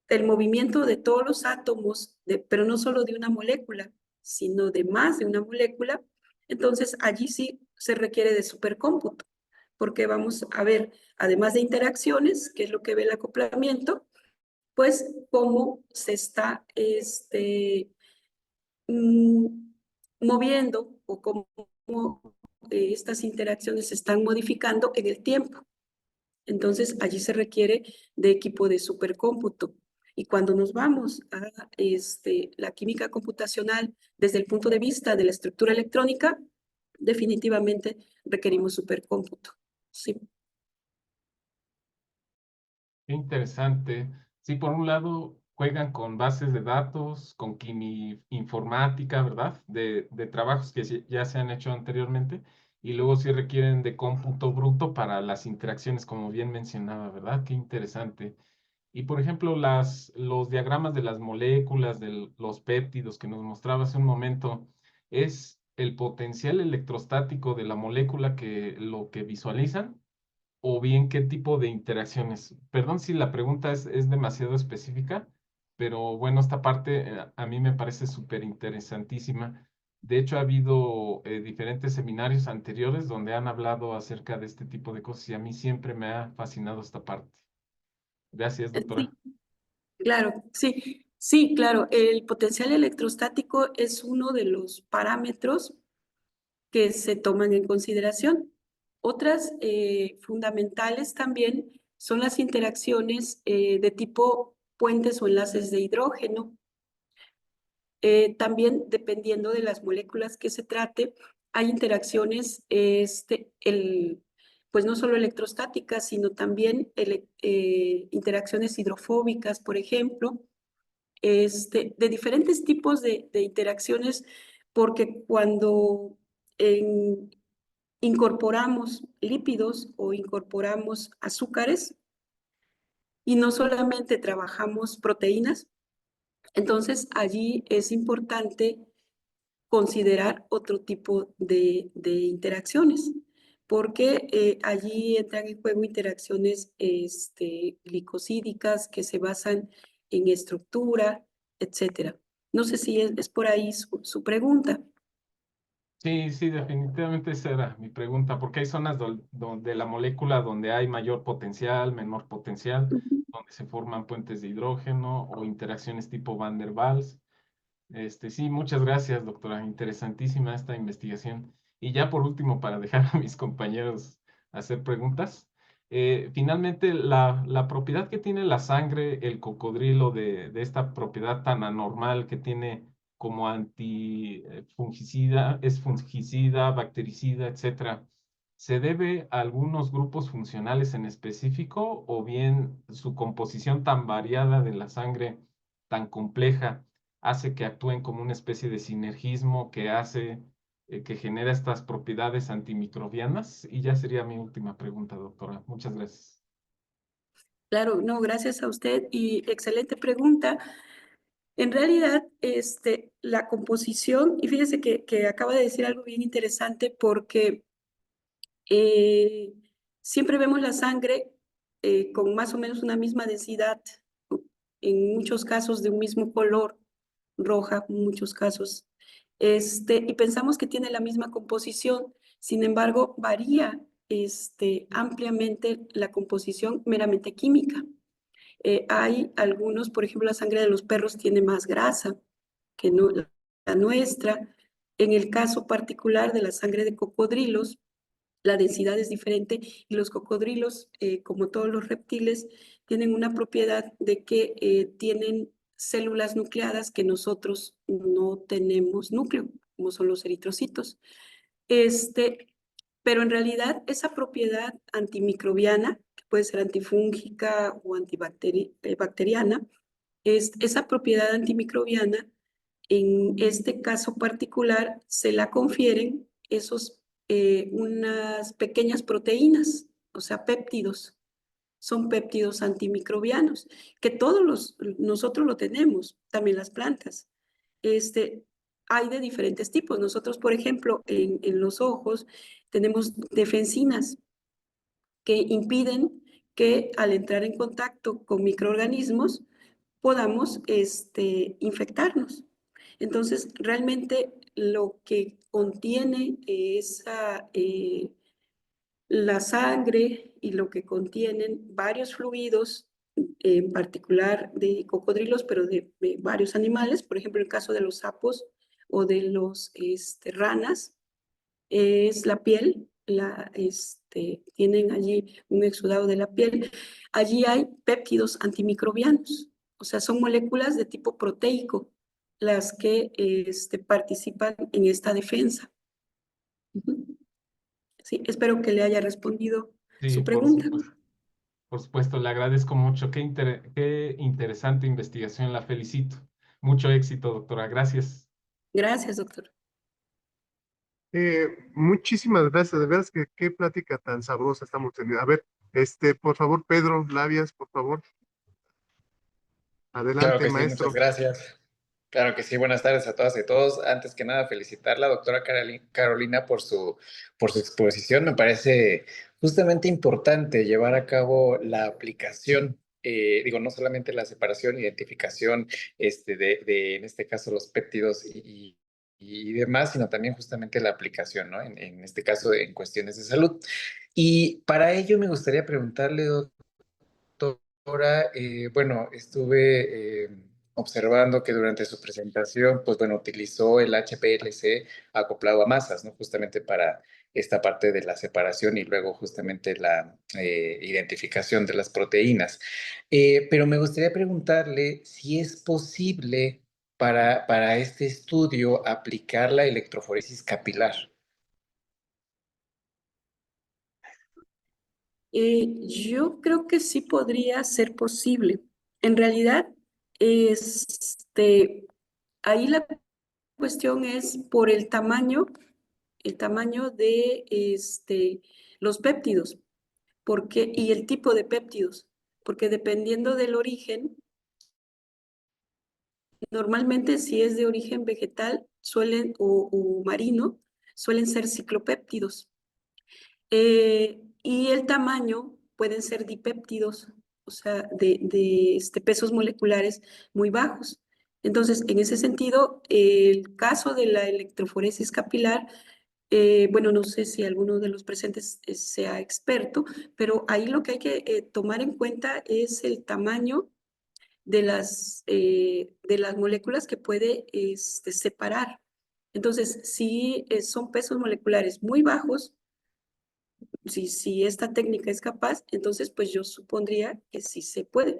Speaker 2: el movimiento de todos los átomos, pero no solo de una molécula, sino de más de una molécula, entonces allí sí se requiere de supercómputo, porque vamos a ver, además de interacciones, que es lo que ve el acoplamiento, pues cómo se está moviendo o cómo estas interacciones se están modificando en el tiempo. Entonces, allí se requiere de equipo de supercómputo. Y cuando nos vamos a la química computacional desde el punto de vista de la estructura electrónica, definitivamente requerimos supercómputo. Sí.
Speaker 4: Qué interesante. Sí, por un lado juegan con bases de datos, con informática, ¿verdad? De trabajos que ya se han hecho anteriormente, y luego sí requieren de cómputo bruto para las interacciones, como bien mencionaba, ¿verdad? Qué interesante. Y por ejemplo, los diagramas de las moléculas, de los péptidos que nos mostraba hace un momento, ¿es el potencial electrostático de la molécula lo que visualizan? ¿O bien qué tipo de interacciones? Perdón si la pregunta es demasiado específica, pero bueno, esta parte a mí me parece súper interesantísima. De hecho, ha habido diferentes seminarios anteriores donde han hablado acerca de este tipo de cosas y a mí siempre me ha fascinado esta parte. Gracias,
Speaker 2: Sí,
Speaker 4: doctora.
Speaker 2: claro, sí. Sí, claro. El potencial electrostático es uno de los parámetros que se toman en consideración. Otras fundamentales también son las interacciones de tipo puentes o enlaces de hidrógeno. También, dependiendo de las moléculas que se trate, hay interacciones, pues no solo electrostáticas, sino también interacciones hidrofóbicas, por ejemplo, de diferentes tipos de interacciones, porque cuando incorporamos lípidos o incorporamos azúcares y no solamente trabajamos proteínas, entonces allí es importante considerar otro tipo de interacciones, porque allí entran en juego interacciones glicosídicas que se basan en estructura, etcétera. No sé si es por ahí su pregunta.
Speaker 4: Sí, sí, definitivamente esa era mi pregunta, porque hay zonas de la molécula donde hay mayor potencial, menor potencial,
Speaker 2: Ujú.
Speaker 4: donde se forman puentes de hidrógeno o interacciones tipo Van der Waals. Sí, muchas gracias, doctora. Interesantísima esta investigación. Y ya por último, para dejar a mis compañeros hacer preguntas, finalmente la propiedad que tiene la sangre, el cocodrilo, de esta propiedad tan anormal que tiene como antifungicida, es fungicida, bactericida, etcétera, ¿se debe a algunos grupos funcionales en específico o bien su composición tan variada de la sangre, tan compleja, hace que actúen como una especie de sinergismo que hace que genera estas propiedades antimicrobianas? Y ya sería mi última pregunta, doctora. Muchas gracias.
Speaker 2: Claro, no, gracias a usted y excelente pregunta. En realidad, la composición, y fíjese que acaba de decir algo bien interesante porque eh, siempre vemos la sangre con más o menos una misma densidad, en muchos casos de un mismo color, roja, en muchos casos. y pensamos que tiene la misma composición, sin embargo, varía ampliamente la composición meramente química. Hay algunos, por ejemplo, la sangre de los perros tiene más grasa que no, la nuestra. En el caso particular de la sangre de cocodrilos, la densidad es diferente y los cocodrilos, como todos los reptiles, tienen una propiedad de que tienen células nucleadas que nosotros no tenemos núcleo, como son los eritrocitos. Pero en realidad esa propiedad antimicrobiana, que puede ser antifúngica o antibacteriana, esa propiedad antimicrobiana, en este caso particular, se la confieren unas pequeñas proteínas, o sea, péptidos. Son péptidos antimicrobianos, que nosotros lo tenemos, también las plantas. Hay de diferentes tipos. Nosotros, por ejemplo, en los ojos tenemos defensinas que impiden que al entrar en contacto con microorganismos podamos infectarnos. Entonces, realmente lo que contiene la sangre y lo que contienen varios fluidos, en particular de cocodrilos, pero de varios animales, por ejemplo, en el caso de los sapos o de los ranas, es la piel, tienen allí un exudado de la piel. Allí hay péptidos antimicrobianos, o sea, son moléculas de tipo proteico las que participan en esta defensa. Sí, espero que le haya respondido
Speaker 4: Sí,
Speaker 2: su pregunta.
Speaker 4: por supuesto, le agradezco mucho. Qué interesante investigación, la felicito. Mucho éxito, doctora. Gracias.
Speaker 2: Gracias, doctor.
Speaker 1: Muchísimas gracias, de veras que qué plática tan sabrosa estamos teniendo. A ver, por favor, Pedro Labias, por favor.
Speaker 5: Claro
Speaker 1: Adelante,
Speaker 5: que sí, muchas
Speaker 1: maestro.
Speaker 5: gracias. Claro que sí, buenas tardes a todas y todos. Antes que nada, felicitar a la doctora Carolina por su exposición. Me parece justamente importante llevar a cabo la aplicación, no solamente la separación, identificación en este caso, los péptidos y demás, sino también justamente la aplicación, ¿no? En este caso, en cuestiones de salud. Y para ello me gustaría preguntarle, doctora, estuve observando que durante su presentación, pues bueno, utilizó el HPLC acoplado a masas, ¿no? Justamente para esta parte de la separación y luego justamente la identificación de las proteínas. Pero me gustaría preguntarle si es posible para este estudio aplicar la electroforesis capilar.
Speaker 2: Yo creo que sí podría ser posible. En realidad, ahí la cuestión es por el tamaño de los péptidos, y el tipo de péptidos, porque dependiendo del origen, normalmente si es de origen vegetal o marino, suelen ser ciclopéptidos. Y el tamaño pueden ser dipéptidos, o sea, de pesos moleculares muy bajos. Entonces, en ese sentido, el caso de la electroforesis capilar, bueno, no sé si alguno de los presentes sea experto, pero ahí lo que hay que tomar en cuenta es el tamaño de las moléculas que puede separar. Entonces, si son pesos moleculares muy bajos, si esta técnica es capaz, entonces pues yo supondría que sí se puede.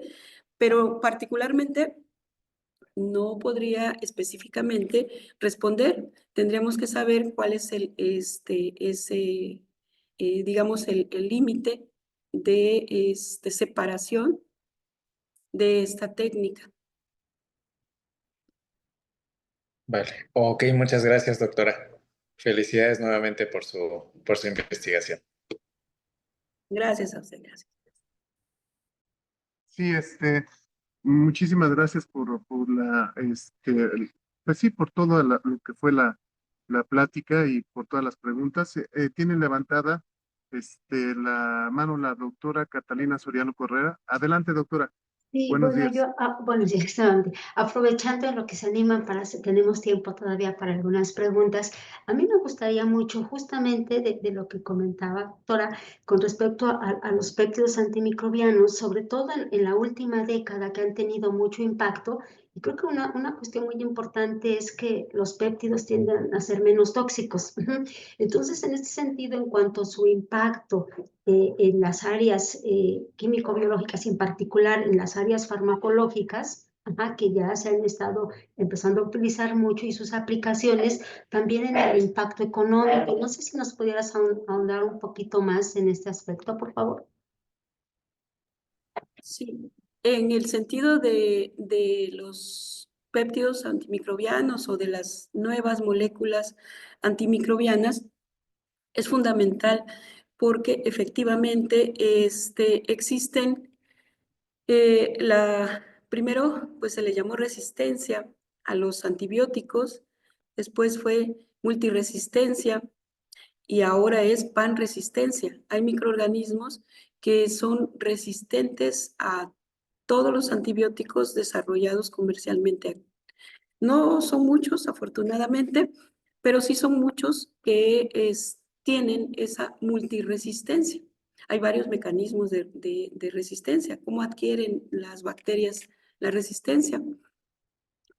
Speaker 2: Pero particularmente no podría específicamente responder. Tendríamos que saber cuál es digamos, el límite de separación de esta técnica.
Speaker 5: Vale, ok, muchas gracias, doctora. Felicidades nuevamente por su investigación.
Speaker 2: Gracias a usted, gracias.
Speaker 1: Sí, muchísimas gracias por pues sí, por todo lo que fue la plática y por todas las preguntas. Tiene levantada, la mano la doctora Catalina Soriano Correa. Adelante, doctora.
Speaker 3: Sí,
Speaker 1: Buenos
Speaker 3: bueno,
Speaker 1: días.
Speaker 3: bueno, sí, exactamente. Aprovechando en lo que se animan tenemos tiempo todavía para algunas preguntas. A mí me gustaría mucho justamente de lo que comentaba, doctora, con respecto a los péptidos antimicrobianos, sobre todo en la última década que han tenido mucho impacto. Y creo que una cuestión muy importante es que los péptidos tienden a ser menos tóxicos. Entonces, en este sentido, en cuanto a su impacto en las áreas químico-biológicas y en particular en las áreas farmacológicas, que ya se han estado empezando a utilizar mucho y sus aplicaciones, también en el impacto económico. No sé si nos pudieras ahondar un poquito más en este aspecto, por favor.
Speaker 2: Sí, en el sentido de los péptidos antimicrobianos o de las nuevas moléculas antimicrobianas, es fundamental porque efectivamente existen, primero pues se le llamó resistencia a los antibióticos, después fue multiresistencia y ahora es panresistencia. Hay microorganismos que son resistentes a todos los antibióticos desarrollados comercialmente. No son muchos, afortunadamente, pero sí son muchos que tienen esa multiresistencia. Hay varios mecanismos de resistencia, cómo adquieren las bacterias la resistencia,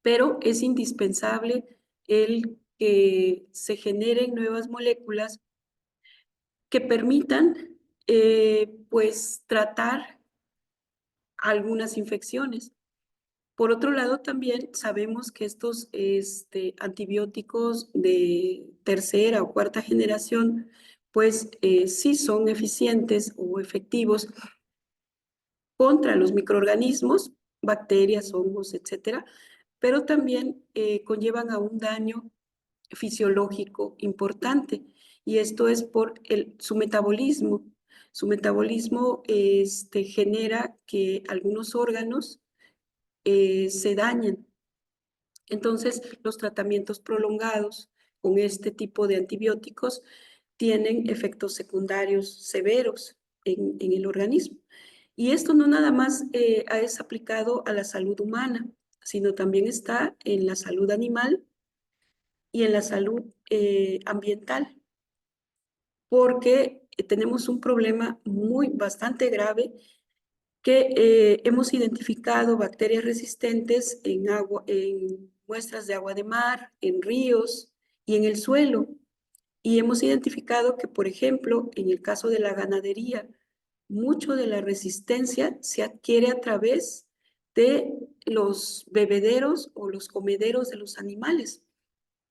Speaker 2: pero es indispensable el que se generen nuevas moléculas que permitan pues tratar algunas infecciones. Por otro lado, también sabemos que estos antibióticos de tercera o cuarta generación, pues sí son eficientes o efectivos contra los microorganismos, bacterias, hongos, etcétera, pero también conllevan a un daño fisiológico importante, y esto es por su metabolismo. Su metabolismo genera que algunos órganos se dañen. Entonces, los tratamientos prolongados con este tipo de antibióticos tienen efectos secundarios severos en el organismo. Y esto no nada más es aplicado a la salud humana, sino también está en la salud animal y en la salud ambiental, porque tenemos un problema bastante grave que hemos identificado bacterias resistentes en muestras de agua de mar, en ríos y en el suelo. Y hemos identificado que, por ejemplo, en el caso de la ganadería, mucho de la resistencia se adquiere a través de los bebederos o los comederos de los animales,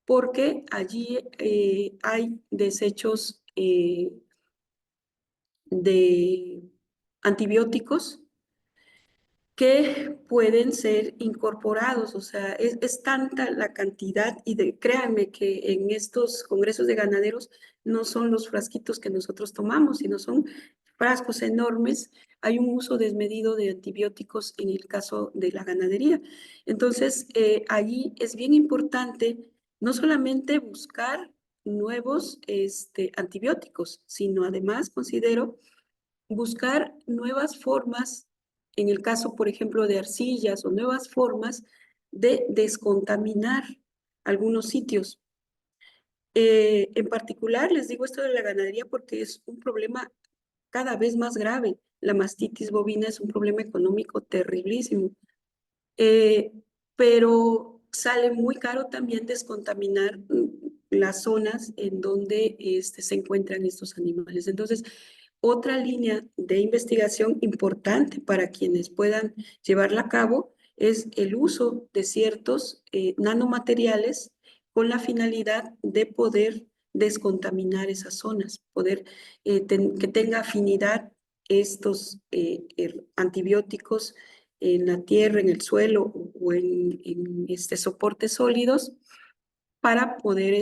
Speaker 2: porque allí hay desechos de antibióticos que pueden ser incorporados. O sea, es tanta la cantidad, y créanme que en estos congresos de ganaderos no son los frasquitos que nosotros tomamos, sino son frascos enormes. Hay un uso desmedido de antibióticos en el caso de la ganadería. Entonces, allí es bien importante no solamente buscar nuevos antibióticos, sino además considero buscar nuevas formas, en el caso, por ejemplo, de arcillas, o nuevas formas de descontaminar algunos sitios. En particular, les digo esto de la ganadería porque es un problema cada vez más grave. La mastitis bovina es un problema económico terriblísimo, pero sale muy caro también descontaminar las zonas en donde se encuentran estos animales. Entonces, otra línea de investigación importante para quienes puedan llevarla a cabo es el uso de ciertos nanomateriales con la finalidad de poder descontaminar esas zonas, poder que tenga afinidad estos antibióticos en la tierra, en el suelo o en soportes sólidos para poder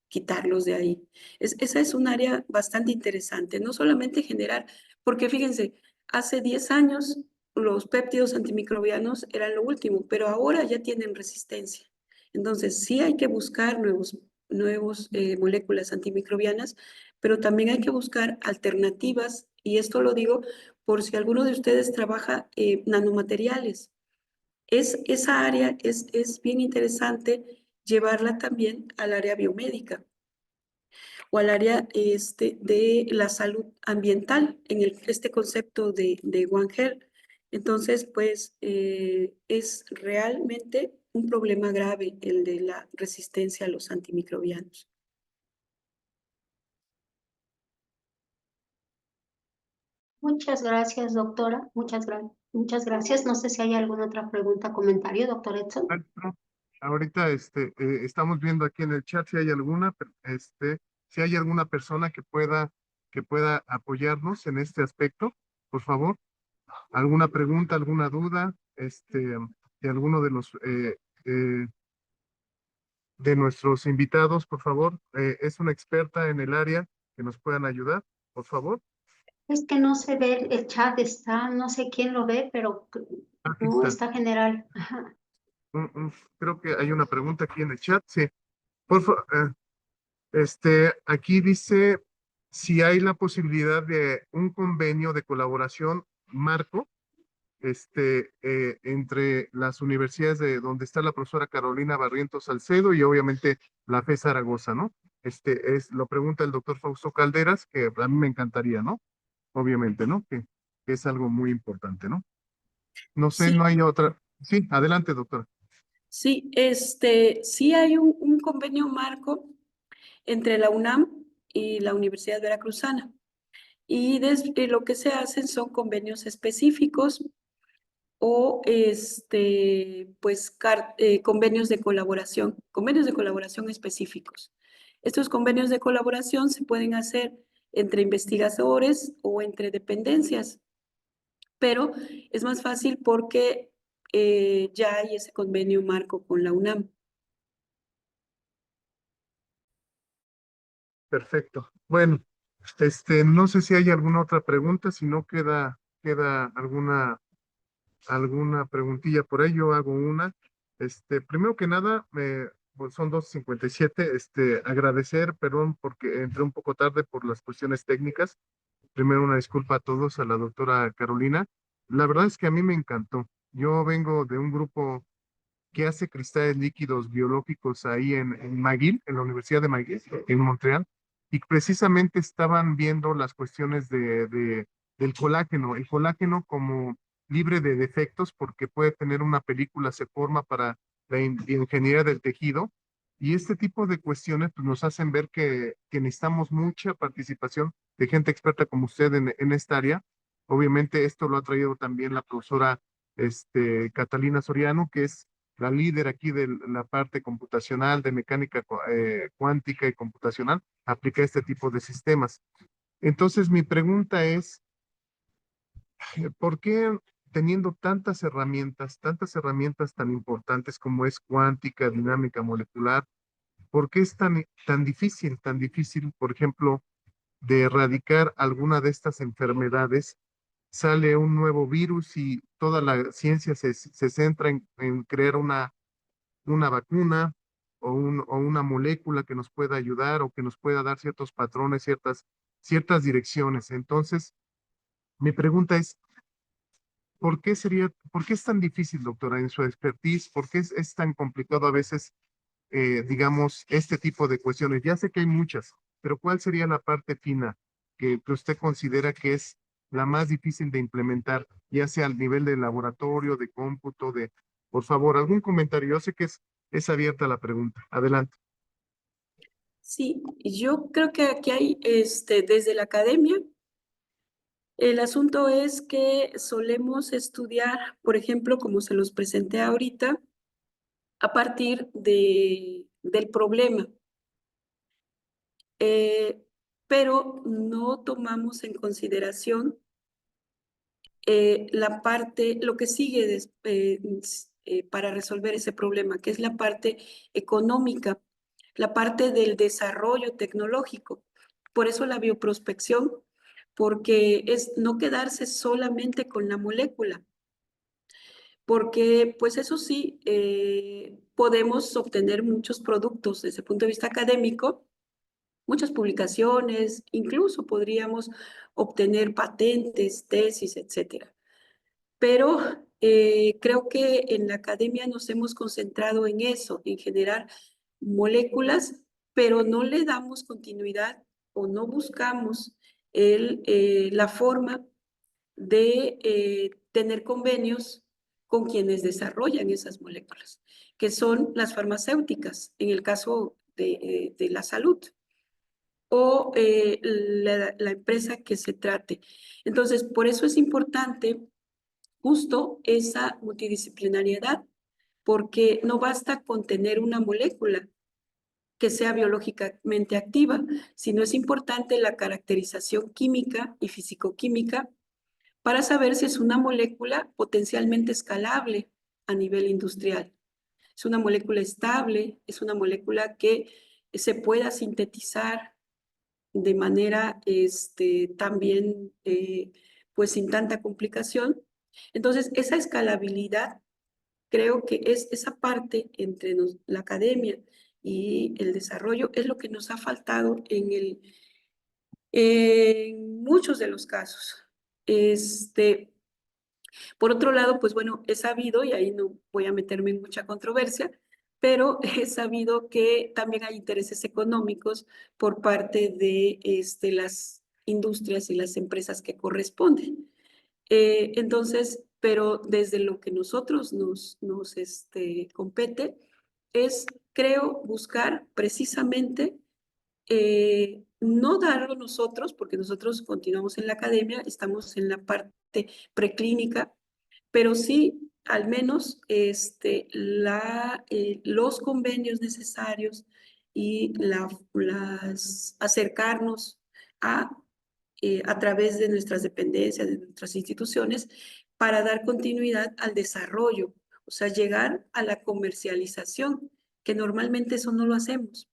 Speaker 2: quitarlos de ahí. Esa es un área bastante interesante, no solamente generar, porque fíjense, hace 10 años los péptidos antimicrobianos eran lo último, pero ahora ya tienen resistencia. Entonces, sí hay que buscar nuevos moléculas antimicrobianas, pero también hay que buscar alternativas, y esto lo digo por si alguno de ustedes trabaja nanomateriales. Esa área es bien interesante llevarla también al área biomédica o al área de la salud ambiental, en este concepto de One Health. Entonces, pues es realmente un problema grave el de la resistencia a los antimicrobianos.
Speaker 3: Muchas gracias, doctora. Muchas gracias. No sé si hay alguna otra pregunta, comentario, doctor Edson.
Speaker 1: Maestro, ahorita estamos viendo aquí en el chat si hay alguna, si hay alguna persona que pueda apoyarnos en este aspecto, por favor. ¿Alguna pregunta, alguna duda, de alguno eh, de nuestros invitados, por favor? Es una experta en el área que nos puedan ayudar, por favor.
Speaker 3: Es que no se ve el chat, está, no sé quién lo ve, pero
Speaker 1: Aquí
Speaker 3: no
Speaker 1: está.
Speaker 3: está general. Ajá.
Speaker 1: Creo que hay una pregunta aquí en el chat. Sí, por favor. Aquí dice si hay la posibilidad de un convenio de colaboración marco, entre las universidades de donde está la profesora Carolina Barrientos Salcedo y obviamente la FE Zaragoza, ¿no? Lo pregunta el doctor Fausto Calderas, que a mí me encantaría, ¿no? Obviamente, ¿no? Que es algo muy importante, ¿no? No sé, no
Speaker 2: Sí,
Speaker 1: hay otra. Sí, adelante, doctora.
Speaker 2: sí, sí hay un convenio marco entre la UNAM y la Universidad Veracruzana. Y lo que se hacen son convenios específicos o pues convenios de colaboración específicos. Estos convenios de colaboración se pueden hacer entre investigadores o entre dependencias, pero es más fácil porque ya hay ese convenio marco con la UNAM.
Speaker 1: Perfecto. Bueno, no sé si hay alguna otra pregunta, si no queda alguna preguntilla por ahí, yo hago una. Primero que nada, pues son 2:57, agradecer, perdón, porque entré un poco tarde por las cuestiones técnicas. Primero una disculpa a todos, a la doctora Carolina. La verdad es que a mí me encantó. Yo vengo de un grupo que hace cristales líquidos biológicos ahí en McGill, en la Universidad de McGill, en Montreal, y precisamente estaban viendo las cuestiones del colágeno, el colágeno como libre de defectos porque puede tener una película, se forma para la ingeniería del tejido, y este tipo de cuestiones pues, nos hacen ver que necesitamos mucha participación de gente experta como usted en esta área. Obviamente esto lo ha traído también la profesora Catalina Soriano, que es la líder aquí de la parte computacional, de mecánica cuántica y computacional, aplica este tipo de sistemas. Entonces, mi pregunta es, ¿por qué teniendo tantas herramientas tan importantes como es cuántica, dinámica molecular, por qué es tan difícil, por ejemplo, de erradicar alguna de estas enfermedades? Sale un nuevo virus y toda la ciencia se centra en crear una vacuna o una molécula que nos pueda ayudar o que nos pueda dar ciertos patrones, ciertas direcciones. Entonces, mi pregunta es, por qué es tan difícil, doctora, en su expertise? ¿Por qué es tan complicado a veces, digamos, este tipo de cuestiones? Ya sé que hay muchas, pero ¿cuál sería la parte fina que usted considera que es la más difícil de implementar, ya sea al nivel de laboratorio, de cómputo, por favor, algún comentario? Yo sé que es abierta la pregunta. Adelante.
Speaker 2: Sí, yo creo que aquí hay, desde la academia, el asunto es que solemos estudiar, por ejemplo, como se los presenté ahorita, a partir del problema, pero no tomamos en consideración la parte, lo que sigue para resolver ese problema, que es la parte económica, la parte del desarrollo tecnológico. Por eso la bioprospección, porque es no quedarse solamente con la molécula, porque pues eso sí, podemos obtener muchos productos desde el punto de vista académico, muchas publicaciones, incluso podríamos obtener patentes, tesis, etcétera. Pero creo que en la academia nos hemos concentrado en eso, en generar moléculas, pero no le damos continuidad o no buscamos la forma de tener convenios con quienes desarrollan esas moléculas, que son las farmacéuticas, en el caso de la salud, o la empresa que se trate. Entonces, por eso es importante justo esa multidisciplinariedad, porque no basta con tener una molécula que sea biológicamente activa, sino es importante la caracterización química y fisicoquímica para saber si es una molécula potencialmente escalable a nivel industrial. Es una molécula estable, es una molécula que se pueda sintetizar de manera también pues sin tanta complicación. Entonces, esa escalabilidad creo que es esa parte entre la academia y el desarrollo es lo que nos ha faltado en muchos de los casos. Por otro lado, pues bueno, he sabido, y ahí no voy a meterme en mucha controversia, pero he sabido que también hay intereses económicos por parte de las industrias y las empresas que corresponden. Entonces, pero desde lo que nosotros nos compete es, creo, buscar precisamente no darlo nosotros, porque nosotros continuamos en la academia, estamos en la parte preclínica, pero sí al menos los convenios necesarios y acercarnos a través de nuestras dependencias, de nuestras instituciones, para dar continuidad al desarrollo, o sea, llegar a la comercialización, que normalmente eso no lo hacemos.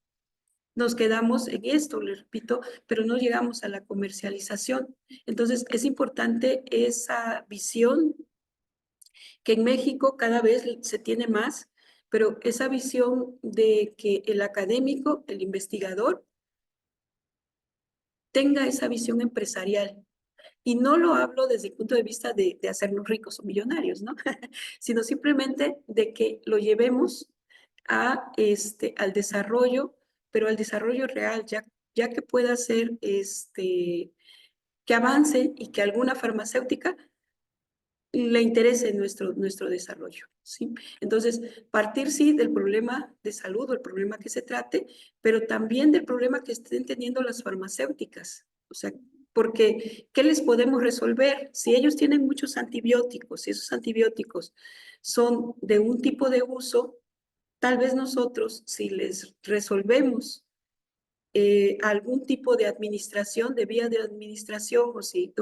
Speaker 2: Nos quedamos en esto, le repito, pero no llegamos a la comercialización. Entonces, es importante esa visión que en México cada vez se tiene más, pero esa visión de que el académico, el investigador, tenga esa visión empresarial. Y no lo hablo desde el punto de vista de hacernos ricos o millonarios, ¿no? Sino simplemente de que lo llevemos al desarrollo, pero al desarrollo real, ya que pueda ser, que avance y que alguna farmacéutica le interese nuestro desarrollo, ¿sí? Entonces, partir, sí, del problema de salud o el problema que se trate, pero también del problema que estén teniendo las farmacéuticas. O sea, porque, ¿qué les podemos resolver? Si ellos tienen muchos antibióticos, si esos antibióticos son de un tipo de uso, tal vez nosotros, si les resolvemos algún tipo de administración, de vía de administración, o si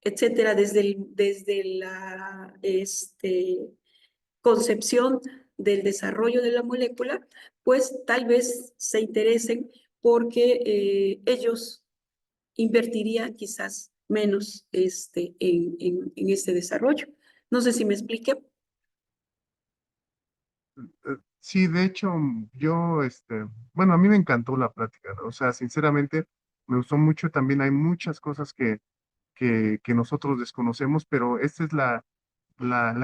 Speaker 2: etcétera, desde la concepción del desarrollo de la molécula, pues tal vez se interesen porque ellos invertirían quizás menos en este desarrollo. No sé si me expliqué.
Speaker 1: Sí, de hecho, yo, bueno, a mí me encantó la plática, ¿no? O sea, sinceramente, me gustó mucho. También hay muchas cosas que nosotros desconocemos, pero esta es la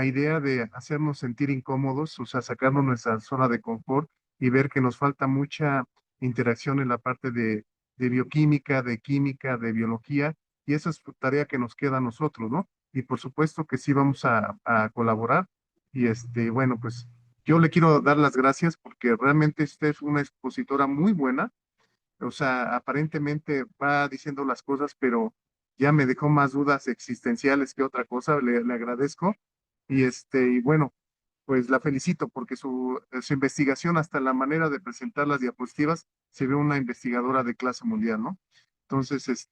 Speaker 1: idea de hacernos sentir incómodos, o sea, sacarnos nuestra zona de confort y ver que nos falta mucha interacción en la parte de bioquímica, de química, de biología, y esa es tarea que nos queda a nosotros, ¿no? Y por supuesto que sí vamos a colaborar, y bueno, pues yo le quiero dar las gracias porque realmente usted es una expositora muy buena. O sea, aparentemente va diciendo las cosas, pero ya me dejó más dudas existenciales que otra cosa. Le agradezco. Y bueno, pues la felicito porque su investigación, hasta la manera de presentar las diapositivas, se ve una investigadora de clase mundial, ¿no? Entonces,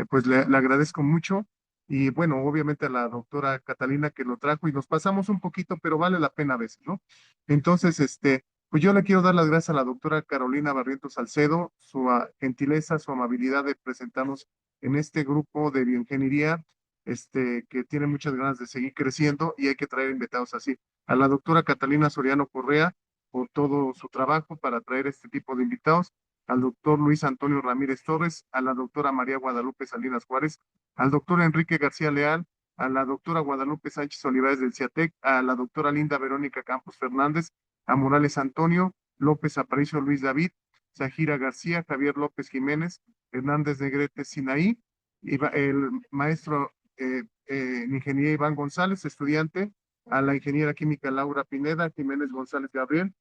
Speaker 1: pues le agradezco mucho. Y bueno, obviamente a la doctora Catalina que lo trajo y nos pasamos un poquito, pero vale la pena a veces, ¿no? Entonces, pues yo le quiero dar las gracias a la doctora Carolina Barrientos Salcedo, su gentileza, su amabilidad de presentarnos en este grupo de bioingeniería, que tiene muchas ganas de seguir creciendo y hay que traer invitados así. A la doctora Catalina Soriano Correa por todo su trabajo para traer este tipo de invitados. al doctor Luis Antonio Ramírez Torres, a la doctora María Guadalupe Salinas Juárez, al doctor Enrique García Leal, a la doctora Guadalupe Sánchez Olivares del CIATEC, a la doctora Linda Verónica Campos Fernández, a Morales Antonio, López Aparicio Luis David, Zahira García, Javier López Jiménez, Hernández Negrete Sinaí, el maestro en ingeniería Iván González, estudiante, a la ingeniera química Laura Pineda, Jiménez González Gabriel,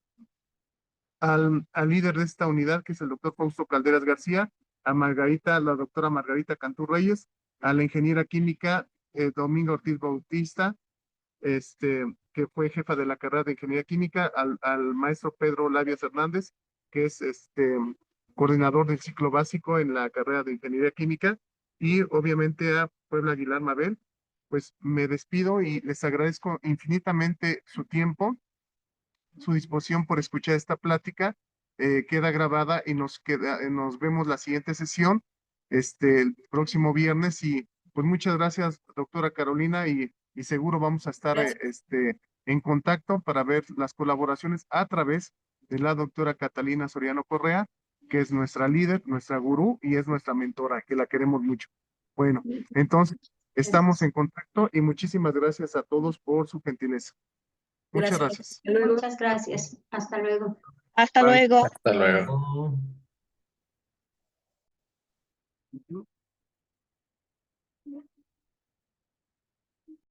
Speaker 1: al líder de esta unidad, que es el doctor Fausto Calderas García, a Margarita, la doctora Margarita Cantú Reyes, a la ingeniera química Domingo Ortiz Bautista, que fue jefa de la carrera de ingeniería química, al maestro Pedro Labias Hernández, que es coordinador del ciclo básico en la carrera de ingeniería química, y obviamente a Puebla Aguilar Mabel. Pues me despido y les agradezco infinitamente su tiempo, su disposición por escuchar esta plática. Queda grabada y nos vemos la siguiente sesión, el próximo viernes. Y pues muchas gracias, doctora Carolina, y seguro vamos a estar en contacto para ver las colaboraciones a través de la doctora Catalina Soriano Correa, que es nuestra líder, nuestra gurú y es nuestra mentora, que la queremos mucho. Bueno, entonces estamos en contacto y muchísimas gracias a todos por su gentileza. Muchas gracias.
Speaker 2: Hasta luego.
Speaker 3: Muchas gracias. Hasta luego.
Speaker 6: Hasta
Speaker 1: Bye.
Speaker 6: luego.
Speaker 5: Hasta luego.
Speaker 4: Oh.